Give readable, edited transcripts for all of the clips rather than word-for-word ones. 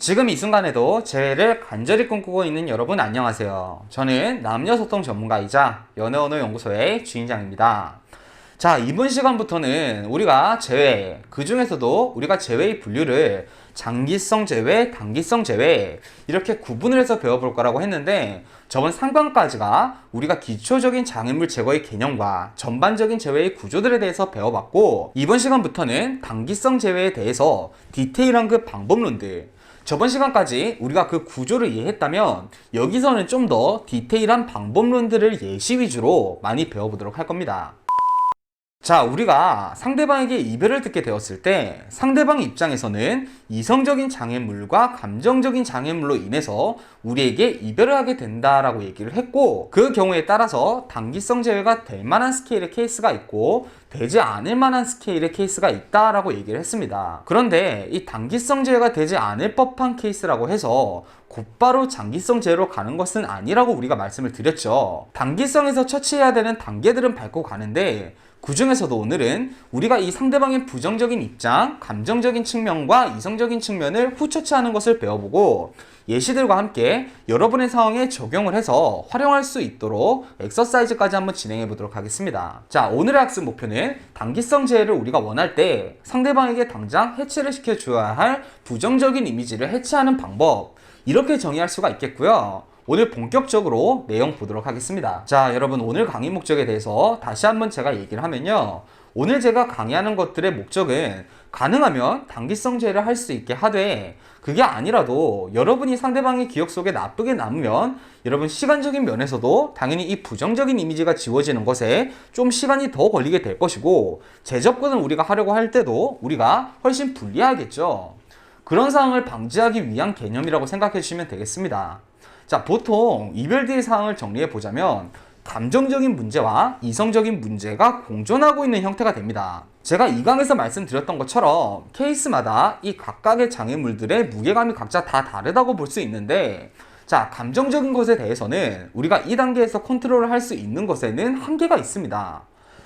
지금 이 순간에도 재회를 간절히 꿈꾸고 있는 여러분 안녕하세요. 저는 남녀소통 전문가이자 연애언어연구소의 주인장입니다. 자, 이번 시간부터는 우리가 재회, 그 중에서도 우리가 재회의 분류를 장기성 재회, 단기성 재회 이렇게 구분을 해서 배워볼 거라고 했는데, 저번 상반까지가 우리가 기초적인 장애물 제거의 개념과 전반적인 재회의 구조들에 대해서 배워봤고, 이번 시간부터는 단기성 재회에 대해서 디테일한 그 방법론들, 저번 시간까지 우리가 그 구조를 이해했다면 여기서는 좀 더 디테일한 방법론들을 예시 위주로 많이 배워보도록 할 겁니다. 자, 우리가 상대방에게 이별을 듣게 되었을 때 상대방 입장에서는 이성적인 장애물과 감정적인 장애물로 인해서 우리에게 이별을 하게 된다라고 얘기를 했고, 그 경우에 따라서 단기성 재회가 될 만한 스케일의 케이스가 있고 되지 않을 만한 스케일의 케이스가 있다라고 얘기를 했습니다. 그런데 이 단기성 재회가 되지 않을 법한 케이스라고 해서 곧바로 장기성 재회로 가는 것은 아니라고 우리가 말씀을 드렸죠. 단기성에서 처치해야 되는 단계들은 밟고 가는데, 그 중에서도 오늘은 우리가 이 상대방의 부정적인 입장, 감정적인 측면과 이성적인 측면을 후처치하는 것을 배워보고, 예시들과 함께 여러분의 상황에 적용을 해서 활용할 수 있도록 엑서사이즈까지 한번 진행해 보도록 하겠습니다. 자, 오늘의 학습 목표는 단기성 재해를 우리가 원할 때 상대방에게 당장 해체를 시켜줘야 할 부정적인 이미지를 해체하는 방법, 이렇게 정의할 수가 있겠고요. 오늘 본격적으로 내용 보도록 하겠습니다. 자, 여러분, 오늘 강의 목적에 대해서 다시 한번 제가 얘기를 하면요, 오늘 제가 강의하는 것들의 목적은 가능하면 단기성 재해를 할 수 있게 하되, 그게 아니라도 여러분이 상대방의 기억 속에 나쁘게 남으면 여러분 시간적인 면에서도 당연히 이 부정적인 이미지가 지워지는 것에 좀 시간이 더 걸리게 될 것이고, 재접근을 우리가 하려고 할 때도 우리가 훨씬 불리하겠죠. 그런 상황을 방지하기 위한 개념이라고 생각해 주시면 되겠습니다. 자, 보통 이별 뒤의 상황을 정리해 보자면 감정적인 문제와 이성적인 문제가 공존하고 있는 형태가 됩니다. 제가 이 강에서 말씀드렸던 것처럼 케이스마다 이 각각의 장애물들의 무게감이 각자 다 다르다고 볼 수 있는데, 자, 감정적인 것에 대해서는 우리가 이 단계에서 컨트롤을 할 수 있는 것에는 한계가 있습니다.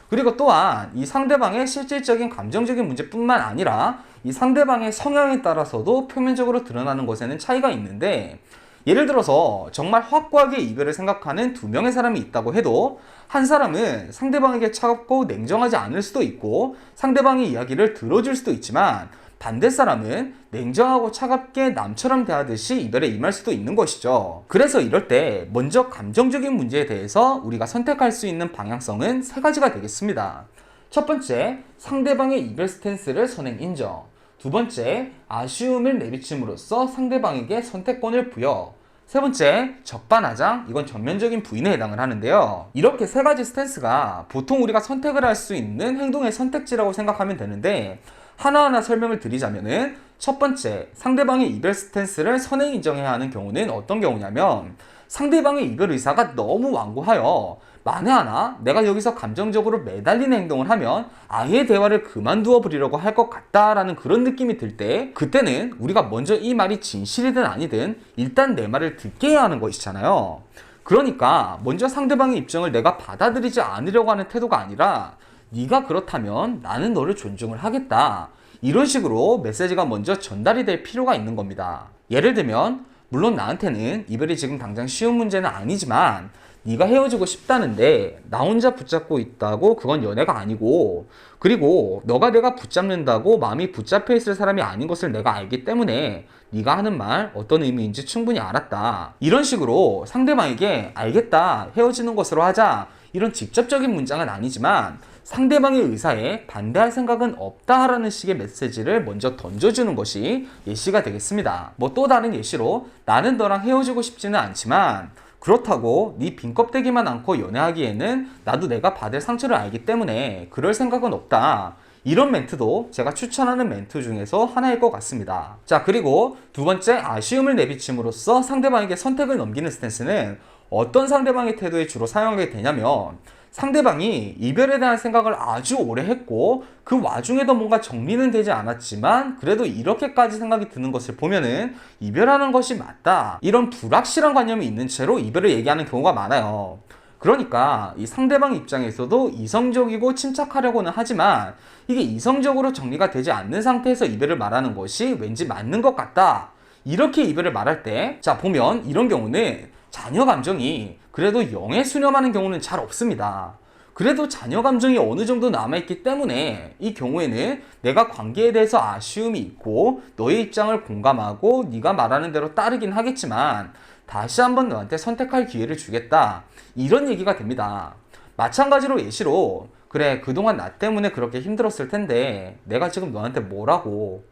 그리고 또한 이 상대방의 실질적인 감정적인 문제뿐만 아니라 이 상대방의 성향에 따라서도 표면적으로 드러나는 것에는 차이가 있는데, 예를 들어서 정말 확고하게 이별을 생각하는 두 명의 사람이 있다고 해도 한 사람은 상대방에게 차갑고 냉정하지 않을 수도 있고 상대방의 이야기를 들어줄 수도 있지만, 반대 사람은 냉정하고 차갑게 남처럼 대하듯이 이별에 임할 수도 있는 것이죠. 그래서 이럴 때 먼저 감정적인 문제에 대해서 우리가 선택할 수 있는 방향성은 세 가지가 되겠습니다. 첫 번째, 상대방의 이별 스탠스를 선행 인정. 두 번째, 아쉬움을 내비침으로써 상대방에게 선택권을 부여. 세 번째, 적반하장, 이건 전면적인 부인에 해당을 하는데요. 이렇게 세 가지 스탠스가 보통 우리가 선택을 할 수 있는 행동의 선택지라고 생각하면 되는데, 하나하나 설명을 드리자면은, 첫 번째, 상대방의 이별 스탠스를 선행 인정해야 하는 경우는 어떤 경우냐면, 상대방의 이별 의사가 너무 완고하여 만에 하나 내가 여기서 감정적으로 매달리는 행동을 하면 아예 대화를 그만두어 버리려고 할 것 같다라는 그런 느낌이 들 때, 그때는 우리가 먼저 이 말이 진실이든 아니든 일단 내 말을 듣게 해야 하는 것이잖아요. 그러니까 먼저 상대방의 입장을 내가 받아들이지 않으려고 하는 태도가 아니라, 네가 그렇다면 나는 너를 존중을 하겠다, 이런 식으로 메시지가 먼저 전달이 될 필요가 있는 겁니다. 예를 들면, 물론 나한테는 이별이 지금 당장 쉬운 문제는 아니지만 네가 헤어지고 싶다는데 나 혼자 붙잡고 있다고 그건 연애가 아니고, 그리고 너가 내가 붙잡는다고 마음이 붙잡혀 있을 사람이 아닌 것을 내가 알기 때문에 네가 하는 말 어떤 의미인지 충분히 알았다, 이런 식으로 상대방에게 알겠다, 헤어지는 것으로 하자, 이런 직접적인 문장은 아니지만 상대방의 의사에 반대할 생각은 없다라는 식의 메시지를 먼저 던져주는 것이 예시가 되겠습니다. 뭐 또 다른 예시로, 나는 너랑 헤어지고 싶지는 않지만 그렇다고 네 빈 껍데기만 안고 연애하기에는 나도 내가 받을 상처를 알기 때문에 그럴 생각은 없다, 이런 멘트도 제가 추천하는 멘트 중에서 하나일 것 같습니다. 자, 그리고 두 번째, 아쉬움을 내비침으로써 상대방에게 선택을 넘기는 스탠스는 어떤 상대방의 태도에 주로 사용하게 되냐면, 상대방이 이별에 대한 생각을 아주 오래 했고 그 와중에도 뭔가 정리는 되지 않았지만 그래도 이렇게까지 생각이 드는 것을 보면은 이별하는 것이 맞다, 이런 불확실한 관념이 있는 채로 이별을 얘기하는 경우가 많아요. 그러니까 이 상대방 입장에서도 이성적이고 침착하려고는 하지만 이게 이성적으로 정리가 되지 않는 상태에서 이별을 말하는 것이 왠지 맞는 것 같다, 이렇게 이별을 말할 때, 자, 보면 이런 경우는 자녀 감정이 그래도 0에 수렴하는 경우는 잘 없습니다. 그래도 자녀 감정이 어느 정도 남아있기 때문에 이 경우에는 내가 관계에 대해서 아쉬움이 있고 너의 입장을 공감하고 네가 말하는 대로 따르긴 하겠지만 다시 한번 너한테 선택할 기회를 주겠다. 이런 얘기가 됩니다. 마찬가지로 예시로 그래 그동안 나 때문에 그렇게 힘들었을 텐데 내가 지금 너한테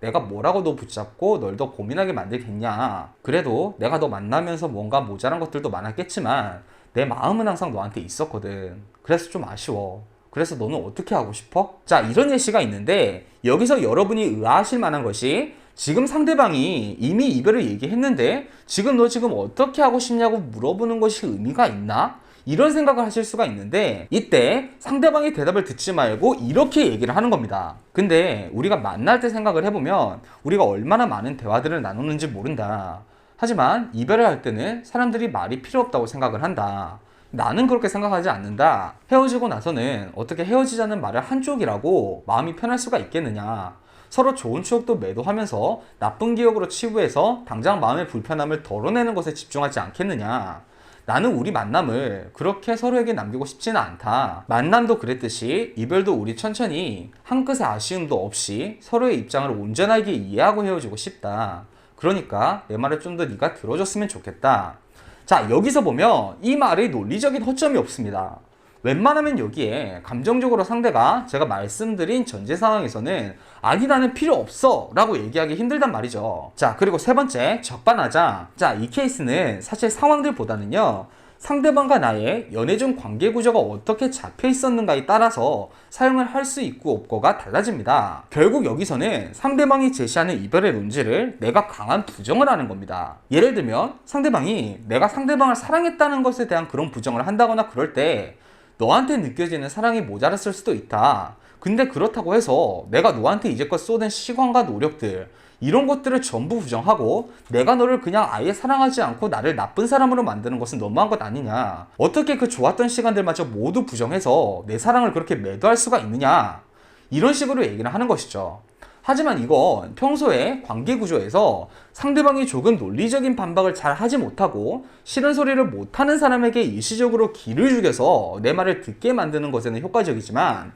내가 뭐라고 너 붙잡고 널 더 고민하게 만들겠냐. 그래도 내가 너 만나면서 뭔가 모자란 것들도 많았겠지만 내 마음은 항상 너한테 있었거든. 그래서 좀 아쉬워. 그래서 너는 어떻게 하고 싶어? 자, 이런 예시가 있는데 여기서 여러분이 의아하실 만한 것이 지금 상대방이 이미 이별을 얘기했는데 지금 너 어떻게 하고 싶냐고 물어보는 것이 의미가 있나? 이런 생각을 하실 수가 있는데 이때 상대방의 대답을 듣지 말고 이렇게 얘기를 하는 겁니다. 근데 우리가 만날 때 생각을 해보면 우리가 얼마나 많은 대화들을 나누는지 모른다. 하지만 이별을 할 때는 사람들이 말이 필요 없다고 생각을 한다. 나는 그렇게 생각하지 않는다. 헤어지고 나서는 어떻게 헤어지자는 말을 한쪽이라고 마음이 편할 수가 있겠느냐. 서로 좋은 추억도 매도하면서 나쁜 기억으로 치부해서 당장 마음의 불편함을 덜어내는 것에 집중하지 않겠느냐. 나는 우리 만남을 그렇게 서로에게 남기고 싶지는 않다. 만남도 그랬듯이 이별도 우리 천천히 한 끗의 아쉬움도 없이 서로의 입장을 온전하게 이해하고 헤어지고 싶다. 그러니까 내 말을 좀 더 네가 들어줬으면 좋겠다. 자, 여기서 보면 이 말의 논리적인 허점이 없습니다. 웬만하면 여기에 감정적으로 상대가 제가 말씀드린 전제 상황에서는 아니 나는 필요 없어 라고 얘기하기 힘들단 말이죠. 자, 그리고 세 번째 적반하장. 자, 이 케이스는 사실 상황들보다는요 상대방과 나의 연애 중 관계 구조가 어떻게 잡혀 있었는가에 따라서 사용을 할 수 있고 없고가 달라집니다. 결국 여기서는 상대방이 제시하는 이별의 논지를 내가 강한 부정을 하는 겁니다. 예를 들면 상대방이 내가 상대방을 사랑했다는 것에 대한 그런 부정을 한다거나 그럴 때 너한테 느껴지는 사랑이 모자랐을 수도 있다. 근데 그렇다고 해서 내가 너한테 이제껏 쏟은 시간과 노력들 이런 것들을 전부 부정하고 내가 너를 그냥 아예 사랑하지 않고 나를 나쁜 사람으로 만드는 것은 너무한 것 아니냐. 어떻게 그 좋았던 시간들마저 모두 부정해서 내 사랑을 그렇게 매도할 수가 있느냐. 이런 식으로 얘기를 하는 것이죠. 하지만 이건 평소에 관계 구조에서 상대방이 조금 논리적인 반박을 잘 하지 못하고 싫은 소리를 못하는 사람에게 일시적으로 기를 죽여서 내 말을 듣게 만드는 것에는 효과적이지만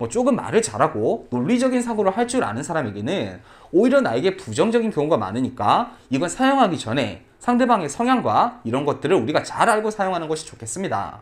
조금 말을 잘하고 논리적인 사고를 할 줄 아는 사람에게는 오히려 나에게 부정적인 경우가 많으니까 이건 사용하기 전에 상대방의 성향과 이런 것들을 우리가 잘 알고 사용하는 것이 좋겠습니다.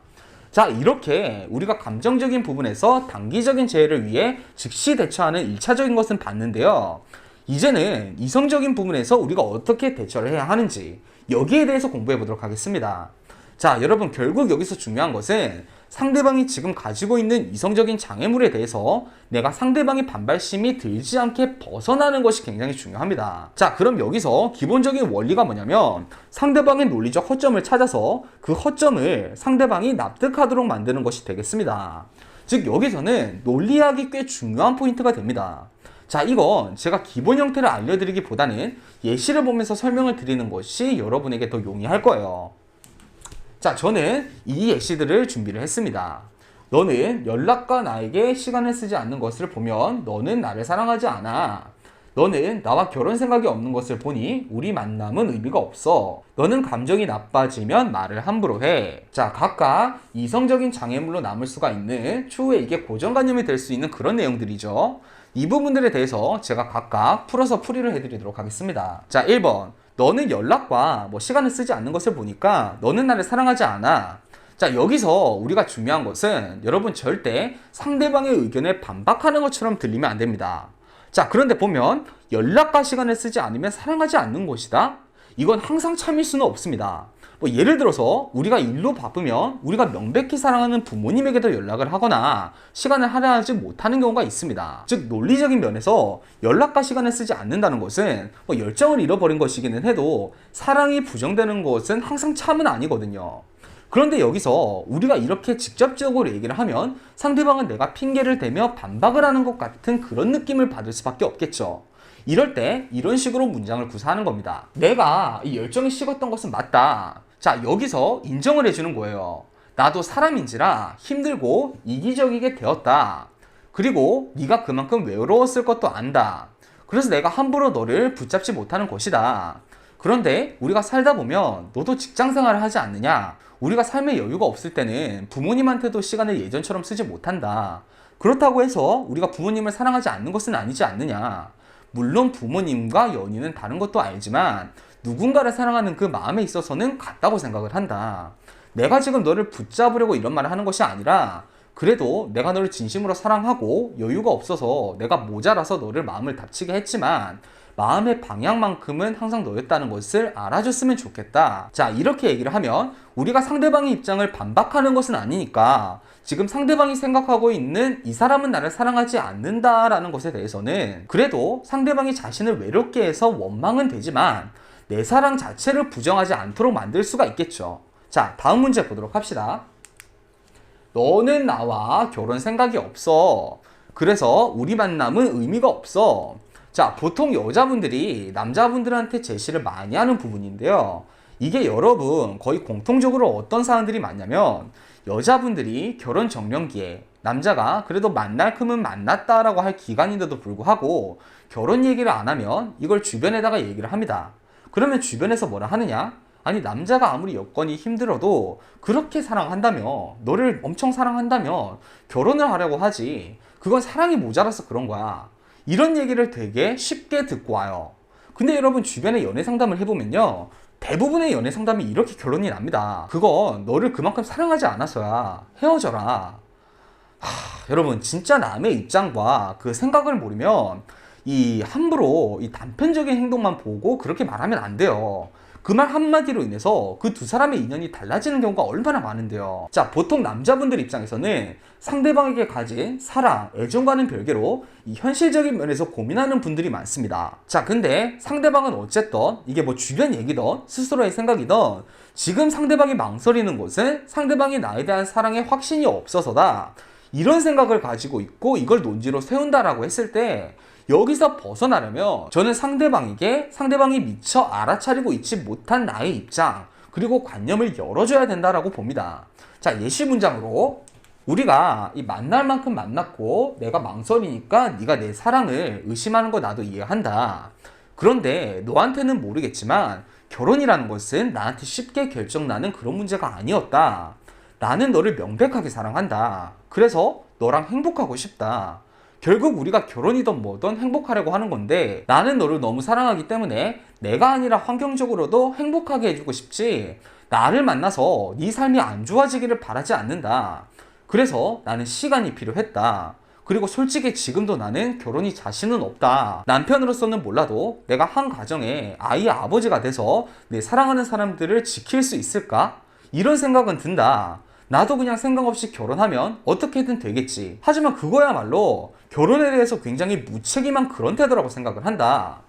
자, 이렇게 우리가 감정적인 부분에서 단기적인 재해를 위해 즉시 대처하는 1차적인 것은 봤는데요. 이제는 이성적인 부분에서 우리가 어떻게 대처를 해야 하는지 여기에 대해서 공부해 보도록 하겠습니다. 자, 여러분 결국 여기서 중요한 것은 상대방이 지금 가지고 있는 이성적인 장애물에 대해서 내가 상대방의 반발심이 들지 않게 벗어나는 것이 굉장히 중요합니다. 자, 그럼 여기서 기본적인 원리가 뭐냐면 상대방의 논리적 허점을 찾아서 그 허점을 상대방이 납득하도록 만드는 것이 되겠습니다. 즉 여기서는 논리학이 꽤 중요한 포인트가 됩니다. 자, 이건 제가 기본 형태를 알려드리기보다는 예시를 보면서 설명을 드리는 것이 여러분에게 더 용이할 거예요. 자, 저는 이 예시들을 준비를 했습니다. 너는 연락과 나에게 시간을 쓰지 않는 것을 보면 너는 나를 사랑하지 않아. 너는 나와 결혼 생각이 없는 것을 보니 우리 만남은 의미가 없어. 너는 감정이 나빠지면 말을 함부로 해. 자, 각각 이성적인 장애물로 남을 수가 있는 추후에 이게 고정관념이 될 수 있는 그런 내용들이죠. 이 부분들에 대해서 제가 각각 풀어서 풀이를 해드리도록 하겠습니다. 자, 1번. 너는 연락과 시간을 쓰지 않는 것을 보니까 너는 나를 사랑하지 않아. 자, 여기서 우리가 중요한 것은 여러분 절대 상대방의 의견에 반박하는 것처럼 들리면 안 됩니다. 자, 그런데 보면 연락과 시간을 쓰지 않으면 사랑하지 않는 것이다? 이건 항상 참일 수는 없습니다. 예를 들어서 우리가 일로 바쁘면 우리가 명백히 사랑하는 부모님에게도 연락을 하거나 시간을 할애하지 못하는 경우가 있습니다. 즉 논리적인 면에서 연락과 시간을 쓰지 않는다는 것은 열정을 잃어버린 것이기는 해도 사랑이 부정되는 것은 항상 참은 아니거든요. 그런데 여기서 우리가 이렇게 직접적으로 얘기를 하면 상대방은 내가 핑계를 대며 반박을 하는 것 같은 그런 느낌을 받을 수밖에 없겠죠. 이럴 때 이런 식으로 문장을 구사하는 겁니다. 내가 이 열정이 식었던 것은 맞다. 자, 여기서 인정을 해주는 거예요. 나도 사람인지라 힘들고 이기적이게 되었다. 그리고 네가 그만큼 외로웠을 것도 안다. 그래서 내가 함부로 너를 붙잡지 못하는 것이다. 그런데 우리가 살다 보면 너도 직장 생활을 하지 않느냐? 우리가 삶에 여유가 없을 때는 부모님한테도 시간을 예전처럼 쓰지 못한다. 그렇다고 해서 우리가 부모님을 사랑하지 않는 것은 아니지 않느냐? 물론 부모님과 연인은 다른 것도 알지만 누군가를 사랑하는 그 마음에 있어서는 같다고 생각을 한다. 내가 지금 너를 붙잡으려고 이런 말을 하는 것이 아니라 그래도 내가 너를 진심으로 사랑하고 여유가 없어서 내가 모자라서 너를 마음을 다치게 했지만 마음의 방향만큼은 항상 너였다는 것을 알아줬으면 좋겠다. 자, 이렇게 얘기를 하면 우리가 상대방의 입장을 반박하는 것은 아니니까 지금 상대방이 생각하고 있는 이 사람은 나를 사랑하지 않는다라는 것에 대해서는 그래도 상대방이 자신을 외롭게 해서 원망은 되지만 내 사랑 자체를 부정하지 않도록 만들 수가 있겠죠. 자, 다음 문제 보도록 합시다. 너는 나와 결혼 생각이 없어. 그래서 우리 만남은 의미가 없어. 자, 보통 여자분들이 남자분들한테 제시를 많이 하는 부분인데요. 이게 여러분 거의 공통적으로 어떤 사람들이 많냐면 여자분들이 결혼 정년기에 남자가 그래도 만날 큼은 만났다라고 할 기간인데도 불구하고 결혼 얘기를 안 하면 이걸 주변에다가 얘기를 합니다. 그러면 주변에서 뭐라 하느냐? 아니, 남자가 아무리 여건이 힘들어도 그렇게 사랑한다며, 너를 엄청 사랑한다며 결혼을 하려고 하지. 그건 사랑이 모자라서 그런 거야. 이런 얘기를 되게 쉽게 듣고 와요. 근데 여러분 주변에 연애 상담을 해보면요, 대부분의 연애 상담이 이렇게 결론이 납니다. 그건 너를 그만큼 사랑하지 않아서야. 헤어져라. 여러분 진짜 남의 입장과 그 생각을 모르면 이 함부로 이 단편적인 행동만 보고 그렇게 말하면 안 돼요. 그 말 한마디로 인해서 그 두 사람의 인연이 달라지는 경우가 얼마나 많은데요. 자, 보통 남자분들 입장에서는 상대방에게 가진 사랑, 애정과는 별개로 이 현실적인 면에서 고민하는 분들이 많습니다. 자, 근데 상대방은 어쨌든 이게 뭐 주변 얘기든 스스로의 생각이든 지금 상대방이 망설이는 것은 상대방이 나에 대한 사랑에 확신이 없어서다. 이런 생각을 가지고 있고 이걸 논지로 세운다라고 했을 때 여기서 벗어나려면 저는 상대방이 미처 알아차리고 있지 못한 나의 입장 그리고 관념을 열어줘야 된다라고 봅니다. 자, 예시 문장으로 우리가 이 만날 만큼 만났고 내가 망설이니까 네가 내 사랑을 의심하는 거 나도 이해한다. 그런데 너한테는 모르겠지만 결혼이라는 것은 나한테 쉽게 결정나는 그런 문제가 아니었다. 나는 너를 명백하게 사랑한다. 그래서 너랑 행복하고 싶다. 결국 우리가 결혼이든 뭐든 행복하려고 하는 건데 나는 너를 너무 사랑하기 때문에 내가 아니라 환경적으로도 행복하게 해주고 싶지 나를 만나서 네 삶이 안 좋아지기를 바라지 않는다. 그래서 나는 시간이 필요했다. 그리고 솔직히 지금도 나는 결혼이 자신은 없다. 남편으로서는 몰라도 내가 한 가정에 아이의 아버지가 돼서 내 사랑하는 사람들을 지킬 수 있을까? 이런 생각은 든다. 나도 그냥 생각 없이 결혼하면 어떻게든 되겠지. 하지만 그거야말로 결혼에 대해서 굉장히 무책임한 그런 태도라고 생각을 한다.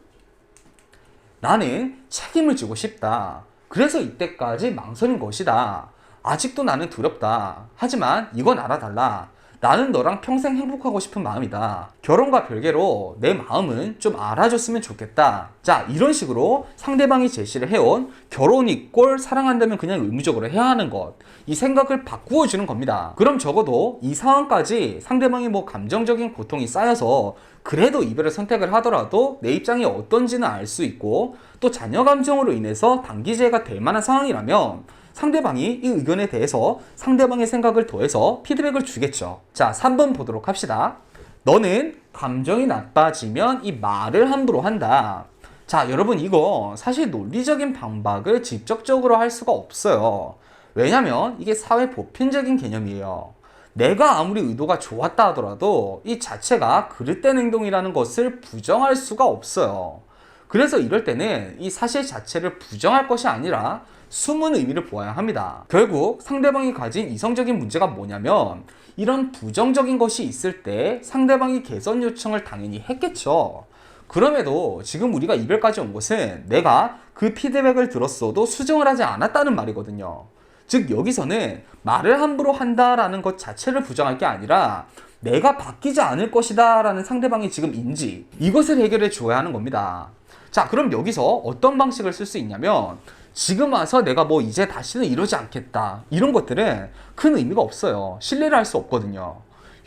나는 책임을 지고 싶다. 그래서 이때까지 망설인 것이다. 아직도 나는 두렵다. 하지만 이건 알아달라. 나는 너랑 평생 행복하고 싶은 마음이다. 결혼과 별개로 내 마음은 좀 알아줬으면 좋겠다. 자, 이런 식으로 상대방이 제시를 해온 결혼 이꼴 사랑한다면 그냥 의무적으로 해야 하는 것, 이 생각을 바꾸어 주는 겁니다. 그럼 적어도 이 상황까지 상대방이 뭐 감정적인 고통이 쌓여서 그래도 이별을 선택을 하더라도 내 입장이 어떤지는 알 수 있고 또 자녀 감정으로 인해서 단기재해가 될 만한 상황이라면 상대방이 이 의견에 대해서 상대방의 생각을 더해서 피드백을 주겠죠. 자, 3번 보도록 합시다. 너는 감정이 나빠지면 이 말을 함부로 한다. 자, 여러분 이거 사실 논리적인 반박을 직접적으로 할 수가 없어요. 왜냐면 이게 사회 보편적인 개념이에요. 내가 아무리 의도가 좋았다 하더라도 이 자체가 그릇된 행동이라는 것을 부정할 수가 없어요. 그래서 이럴 때는 이 사실 자체를 부정할 것이 아니라 숨은 의미를 보아야 합니다. 결국 상대방이 가진 이성적인 문제가 뭐냐면 이런 부정적인 것이 있을 때 상대방이 개선 요청을 당연히 했겠죠. 그럼에도 지금 우리가 이별까지 온 것은 내가 그 피드백을 들었어도 수정을 하지 않았다는 말이거든요. 즉 여기서는 말을 함부로 한다라는 것 자체를 부정할 게 아니라 내가 바뀌지 않을 것이다 라는 상대방의 지금 인지, 이것을 해결해 줘야 하는 겁니다. 자, 그럼 여기서 어떤 방식을 쓸 수 있냐면 지금 와서 내가 뭐 이제 다시는 이러지 않겠다, 이런 것들은 큰 의미가 없어요. 신뢰를 할 수 없거든요.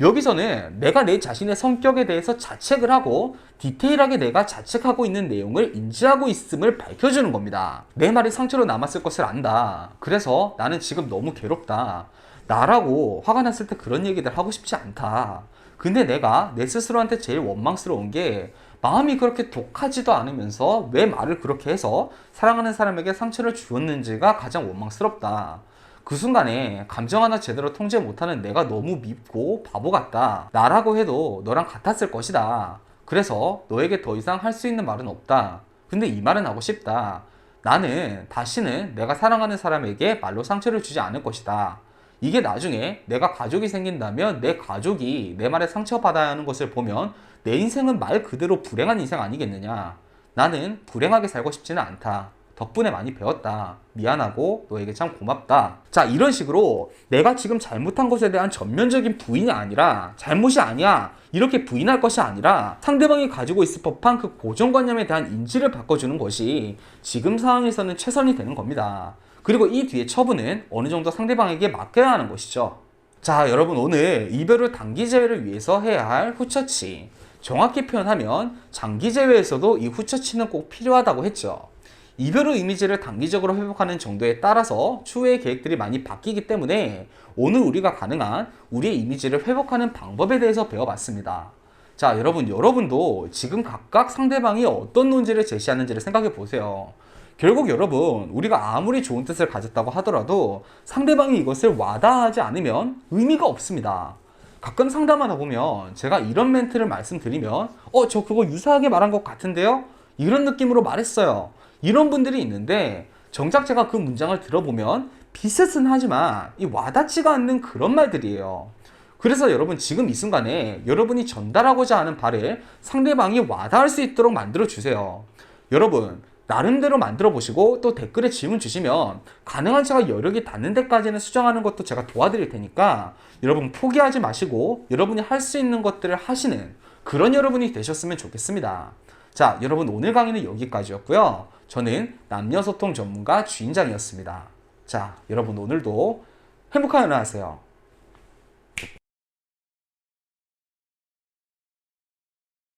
여기서는 내가 내 자신의 성격에 대해서 자책을 하고 디테일하게 내가 자책하고 있는 내용을 인지하고 있음을 밝혀주는 겁니다. 내 말이 상처로 남았을 것을 안다. 그래서 나는 지금 너무 괴롭다. 나라고 화가 났을 때 그런 얘기들 하고 싶지 않다. 근데 내가 내 스스로한테 제일 원망스러운 게 마음이 그렇게 독하지도 않으면서 왜 말을 그렇게 해서 사랑하는 사람에게 상처를 주었는지가 가장 원망스럽다. 그 순간에 감정 하나 제대로 통제 못하는 내가 너무 밉고 바보 같다. 나라고 해도 너랑 같았을 것이다. 그래서 너에게 더 이상 할 수 있는 말은 없다. 근데 이 말은 하고 싶다. 나는 다시는 내가 사랑하는 사람에게 말로 상처를 주지 않을 것이다. 이게 나중에 내가 가족이 생긴다면 내 가족이 내 말에 상처받아야 하는 것을 보면 내 인생은 말 그대로 불행한 인생 아니겠느냐. 나는 불행하게 살고 싶지는 않다. 덕분에 많이 배웠다. 미안하고 너에게 참 고맙다. 자, 이런 식으로 내가 지금 잘못한 것에 대한 전면적인 부인이 아니라 잘못이 아니야 이렇게 부인할 것이 아니라 상대방이 가지고 있을 법한 그 고정관념에 대한 인지를 바꿔주는 것이 지금 상황에서는 최선이 되는 겁니다. 그리고 이 뒤에 처분은 어느 정도 상대방에게 맡겨야 하는 것이죠. 자, 여러분, 오늘 이별을 단기 재회를 위해서 해야 할 후처치, 정확히 표현하면 장기 재회에서도 이 후처치는 꼭 필요하다고 했죠. 이별의 이미지를 단기적으로 회복하는 정도에 따라서 추후의 계획들이 많이 바뀌기 때문에 오늘 우리가 가능한 우리의 이미지를 회복하는 방법에 대해서 배워봤습니다. 자, 여러분도 지금 각각 상대방이 어떤 논지를 제시하는지를 생각해 보세요. 결국 여러분, 우리가 아무리 좋은 뜻을 가졌다고 하더라도 상대방이 이것을 와닿아하지 않으면 의미가 없습니다. 가끔 상담하다 보면 제가 이런 멘트를 말씀드리면 저 그거 유사하게 말한 것 같은데요? 이런 느낌으로 말했어요. 이런 분들이 있는데 정작 제가 그 문장을 들어보면 비슷은 하지만 와닿지가 않는 그런 말들이에요. 그래서 여러분, 지금 이 순간에 여러분이 전달하고자 하는 바를 상대방이 와닿을 수 있도록 만들어 주세요. 여러분, 나름대로 만들어 보시고 또 댓글에 질문 주시면 가능한 제가 여력이 닿는 데까지는 수정하는 것도 제가 도와드릴 테니까 여러분 포기하지 마시고 여러분이 할 수 있는 것들을 하시는 그런 여러분이 되셨으면 좋겠습니다. 자, 여러분, 오늘 강의는 여기까지였고요. 저는 남녀소통 전문가 주인장이었습니다. 자, 여러분, 오늘도 행복한 하루 하세요.